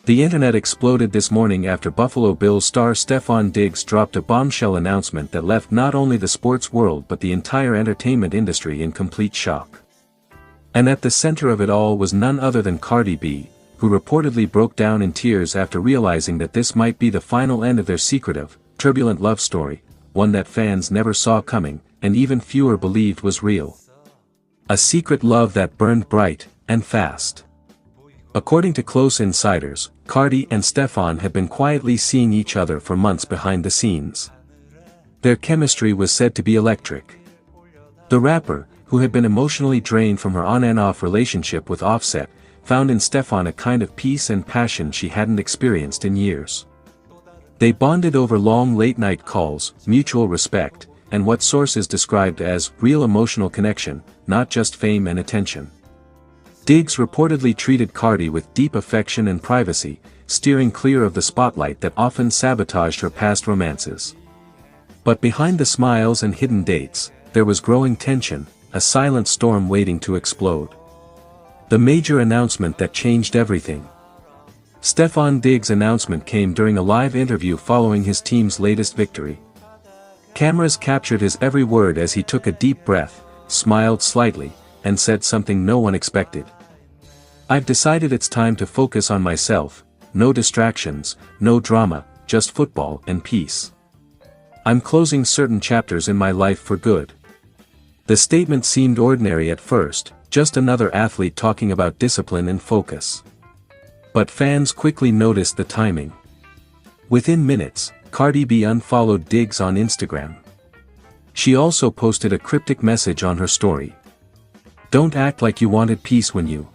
The internet exploded this morning after Buffalo Bills star Stefon Diggs dropped a bombshell announcement that left not only the sports world but the entire entertainment industry in complete shock. And at the center of it all was none other than Cardi B, who reportedly broke down in tears after realizing that this might be the final end of their secretive, turbulent love story, one that fans never saw coming, and even fewer believed was real. A secret love that burned bright and fast. According to close insiders, Cardi and Stefon had been quietly seeing each other for months behind the scenes. Their chemistry was said to be electric. The rapper, who had been emotionally drained from her on-and-off relationship with Offset, found in Stefon a kind of peace and passion she hadn't experienced in years. They bonded over long late-night calls, mutual respect, and what sources described as real emotional connection, not just fame and attention. Diggs reportedly treated Cardi with deep affection and privacy, steering clear of the spotlight that often sabotaged her past romances. But behind the smiles and hidden dates, there was growing tension, a silent storm waiting to explode. The major announcement that changed everything. Stefon Diggs' announcement came during a live interview following his team's latest victory. Cameras captured his every word as he took a deep breath, smiled slightly, and said something no one expected. "I've decided it's time to focus on myself, no distractions, no drama, just football and peace. I'm closing certain chapters in my life for good." The statement seemed ordinary at first, just another athlete talking about discipline and focus. But fans quickly noticed the timing. Within minutes, Cardi B unfollowed Diggs on Instagram. She also posted a cryptic message on her story. "Don't act like you wanted peace when you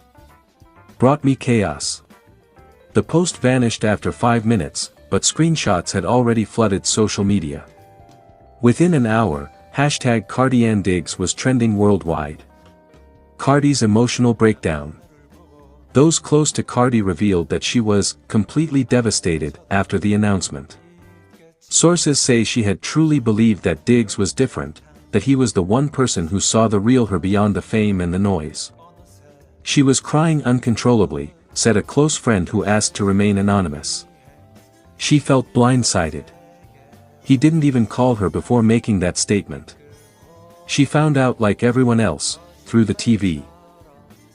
brought me chaos." The post vanished after 5 minutes, but screenshots had already flooded social media. Within an hour, #CardiAndDiggs was trending worldwide. Cardi's emotional breakdown. Those close to Cardi revealed that she was completely devastated after the announcement. Sources say she had truly believed that Diggs was different, that he was the one person who saw the real her beyond the fame and the noise. "She was crying uncontrollably," said a close friend who asked to remain anonymous. "She felt blindsided. He didn't even call her before making that statement. She found out like everyone else, through the TV."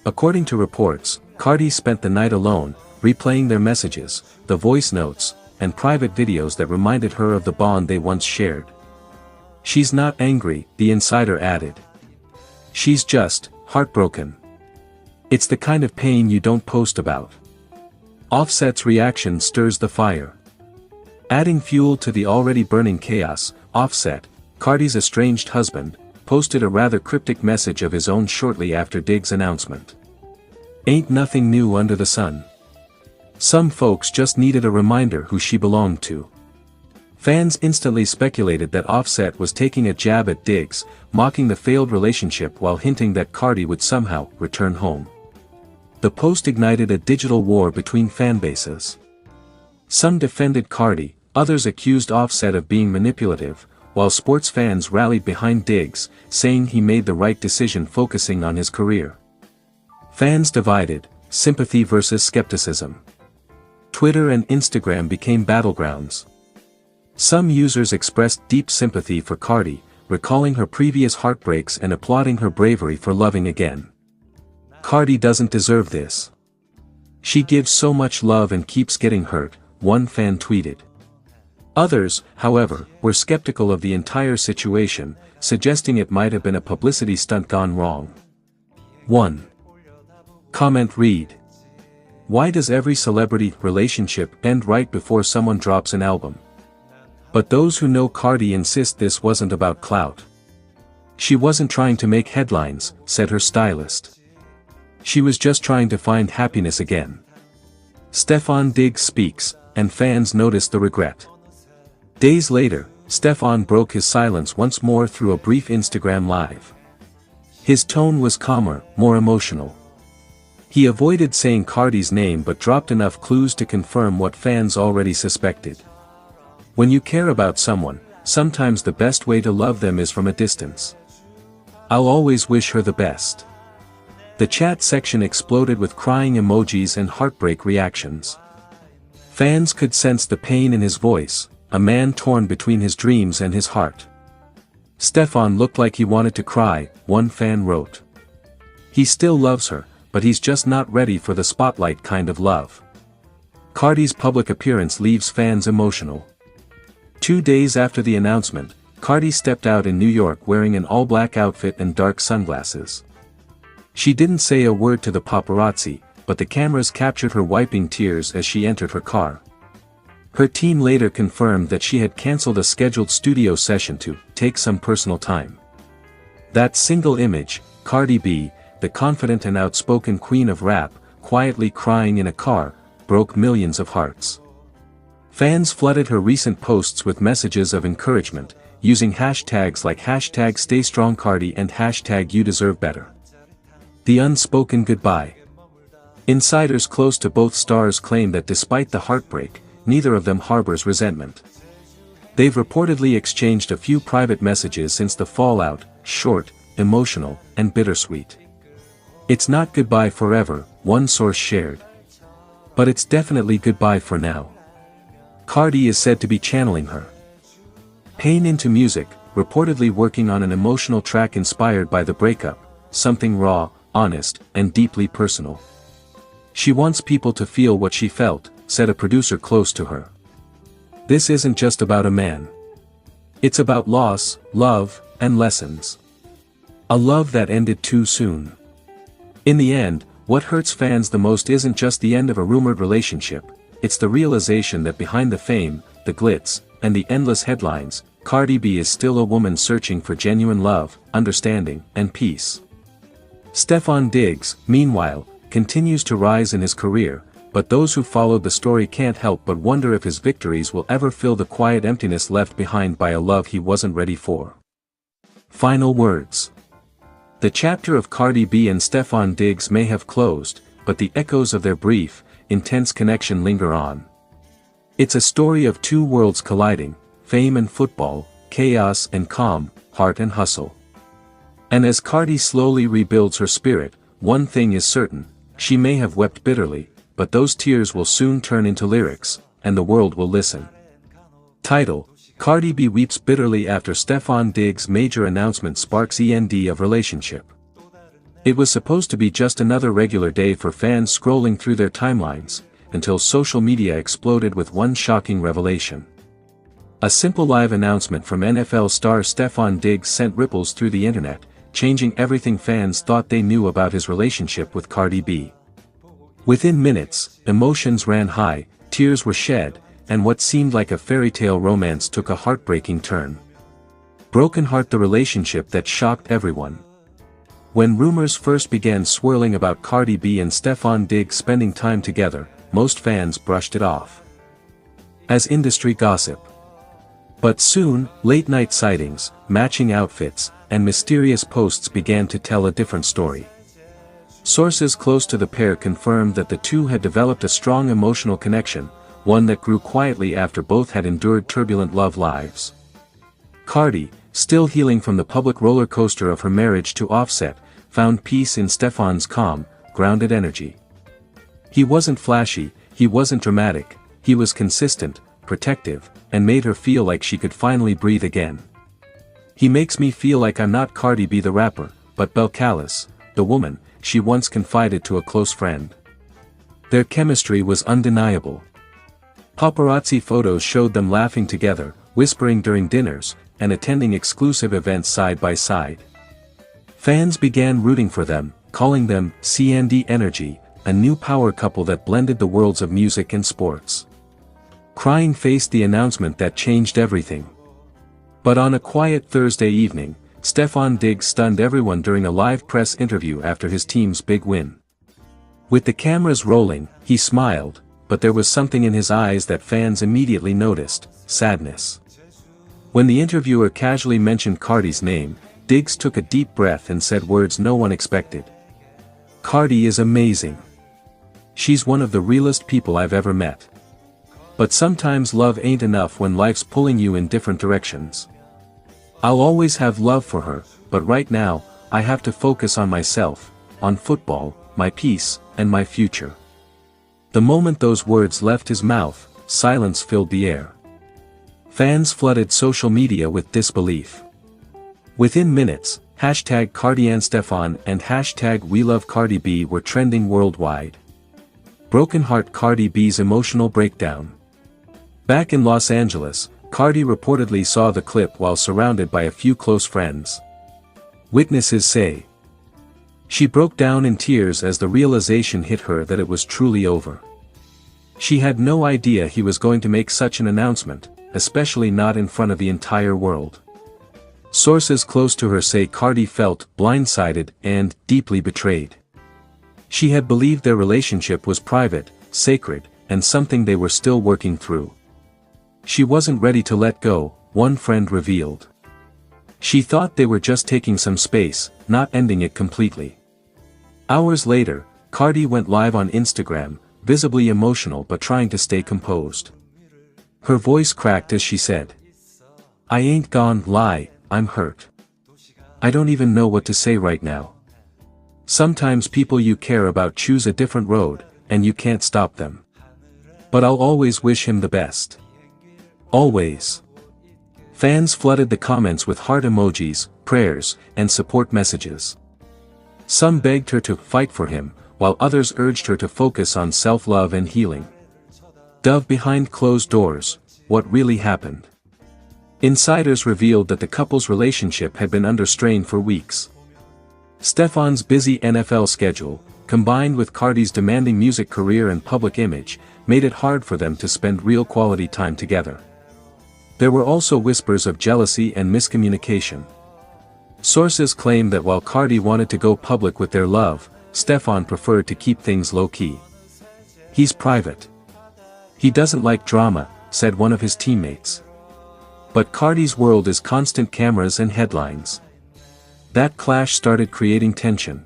According to reports, Cardi spent the night alone, replaying their messages, the voice notes, and private videos that reminded her of the bond they once shared. "She's not angry," the insider added. "She's just heartbroken. It's the kind of pain you don't post about." Offset's reaction stirs the fire. Adding fuel to the already burning chaos, Offset, Cardi's estranged husband, posted a rather cryptic message of his own shortly after Diggs' announcement. "Ain't nothing new under the sun. Some folks just needed a reminder who she belonged to." Fans instantly speculated that Offset was taking a jab at Diggs, mocking the failed relationship while hinting that Cardi would somehow return home. The post ignited a digital war between fanbases. Some defended Cardi, others accused Offset of being manipulative, while sports fans rallied behind Diggs, saying he made the right decision focusing on his career. Fans divided, sympathy versus skepticism. Twitter and Instagram became battlegrounds. Some users expressed deep sympathy for Cardi, recalling her previous heartbreaks and applauding her bravery for loving again. "Cardi doesn't deserve this. She gives so much love and keeps getting hurt," one fan tweeted. Others, however, were skeptical of the entire situation, suggesting it might have been a publicity stunt gone wrong. 1. Comment read: "Why does every celebrity relationship end right before someone drops an album?" But those who know Cardi insist this wasn't about clout. "She wasn't trying to make headlines," said her stylist. "She was just trying to find happiness again." Stefon Diggs speaks, and fans noticed the regret. Days later, Stefon broke his silence once more through a brief Instagram live. His tone was calmer, more emotional. He avoided saying Cardi's name but dropped enough clues to confirm what fans already suspected. "When you care about someone, sometimes the best way to love them is from a distance. I'll always wish her the best." The chat section exploded with crying emojis and heartbreak reactions. Fans could sense the pain in his voice, a man torn between his dreams and his heart. Stefon looked like he wanted to cry, one fan wrote. He still loves her, but he's just not ready for the spotlight kind of love. Cardi's public appearance leaves fans emotional. 2 days after the announcement, Cardi stepped out in New York wearing an all-black outfit and dark sunglasses. She didn't say a word to the paparazzi, but the cameras captured her wiping tears as she entered her car. Her team later confirmed that she had canceled a scheduled studio session to take some personal time. That single image, Cardi B, the confident and outspoken queen of rap, quietly crying in a car, broke millions of hearts. Fans flooded her recent posts with messages of encouragement, using hashtags like #StayStrongCardi and #YouDeserveBetter. The unspoken goodbye. Insiders close to both stars claim that despite the heartbreak, neither of them harbors resentment. They've reportedly exchanged a few private messages since the fallout, short, emotional, and bittersweet. It's not goodbye forever, one source shared. But it's definitely goodbye for now. Cardi is said to be channeling her pain into music, reportedly working on an emotional track inspired by the breakup, something raw, honest, and deeply personal. She wants people to feel what she felt, said a producer close to her. This isn't just about a man. It's about loss, love, and lessons. A love that ended too soon. In the end, what hurts fans the most isn't just the end of a rumored relationship, it's the realization that behind the fame, the glitz, and the endless headlines, Cardi B is still a woman searching for genuine love, understanding, and peace. Stefon Diggs, meanwhile, continues to rise in his career, but those who followed the story can't help but wonder if his victories will ever fill the quiet emptiness left behind by a love he wasn't ready for. Final words. The chapter of Cardi B and Stefon Diggs may have closed, but the echoes of their brief, intense connection linger on. It's a story of two worlds colliding, fame and football, chaos and calm, heart and hustle. And as Cardi slowly rebuilds her spirit, one thing is certain, she may have wept bitterly, but those tears will soon turn into lyrics, and the world will listen. Title: Cardi B weeps bitterly after Stefon Diggs' major announcement sparks end of relationship. It was supposed to be just another regular day for fans scrolling through their timelines, until social media exploded with one shocking revelation. A simple live announcement from NFL star Stefon Diggs sent ripples through the internet, changing everything fans thought they knew about his relationship with Cardi B. Within minutes, emotions ran high, tears were shed, and what seemed like a fairy tale romance took a heartbreaking turn. Broken heart, the relationship that shocked everyone. When rumors first began swirling about Cardi B and Stefon Diggs spending time together, most fans brushed it off as industry gossip. But soon, late-night sightings, matching outfits, and mysterious posts began to tell a different story. Sources close to the pair confirmed that the two had developed a strong emotional connection, one that grew quietly after both had endured turbulent love lives. Cardi, still healing from the public roller coaster of her marriage to Offset, found peace in Stefon's calm, grounded energy. He wasn't flashy, he wasn't dramatic, he was consistent, protective, and made her feel like she could finally breathe again. He makes me feel like I'm not Cardi B the rapper, but Belle Callis, the woman, she once confided to a close friend. Their chemistry was undeniable. Paparazzi photos showed them laughing together, whispering during dinners, and attending exclusive events side by side. Fans began rooting for them, calling them C&D Energy, a new power couple that blended the worlds of music and sports. Crying faced the announcement that changed everything. But on a quiet Thursday evening, Stefon Diggs stunned everyone during a live press interview after his team's big win. With the cameras rolling, he smiled, but there was something in his eyes that fans immediately noticed: sadness. When the interviewer casually mentioned Cardi's name, Diggs took a deep breath and said words no one expected. "Cardi is amazing. She's one of the realest people I've ever met. But sometimes love ain't enough when life's pulling you in different directions. I'll always have love for her, but right now, I have to focus on myself, on football, my peace, and my future." The moment those words left his mouth, silence filled the air. Fans flooded social media with disbelief. Within minutes, hashtag Cardi and Stefon and hashtag We Love Cardi B were trending worldwide. Broken heart Cardi B's emotional breakdown. Back in Los Angeles, Cardi reportedly saw the clip while surrounded by a few close friends. Witnesses say she broke down in tears as the realization hit her that it was truly over. She had no idea he was going to make such an announcement, especially not in front of the entire world. Sources close to her say Cardi felt blindsided and deeply betrayed. She had believed their relationship was private, sacred, and something they were still working through. She wasn't ready to let go, one friend revealed. She thought they were just taking some space, not ending it completely. Hours later, Cardi went live on Instagram, visibly emotional but trying to stay composed. Her voice cracked as she said, "I ain't gonna lie, I'm hurt. I don't even know what to say right now. Sometimes people you care about choose a different road, and you can't stop them. But I'll always wish him the best. Always." Fans flooded the comments with heart emojis, prayers, and support messages. Some begged her to fight for him, while others urged her to focus on self-love and healing. Dove behind closed doors, what really happened? Insiders revealed that the couple's relationship had been under strain for weeks. Stefon's busy NFL schedule, combined with Cardi's demanding music career and public image, made it hard for them to spend real quality time together. There were also whispers of jealousy and miscommunication. Sources claim that while Cardi wanted to go public with their love, Stefon preferred to keep things low-key. "He's private. He doesn't like drama," said one of his teammates. But Cardi's world is constant cameras and headlines. That clash started creating tension.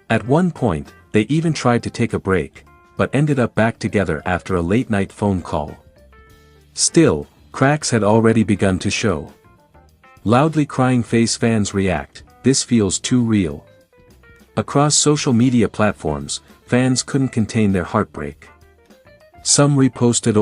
At one point, they even tried to take a break, but ended up back together after a late-night phone call. Still, cracks had already begun to show. Loudly crying face fans react, "This feels too real." Across social media platforms, fans couldn't contain their heartbreak. Some reposted old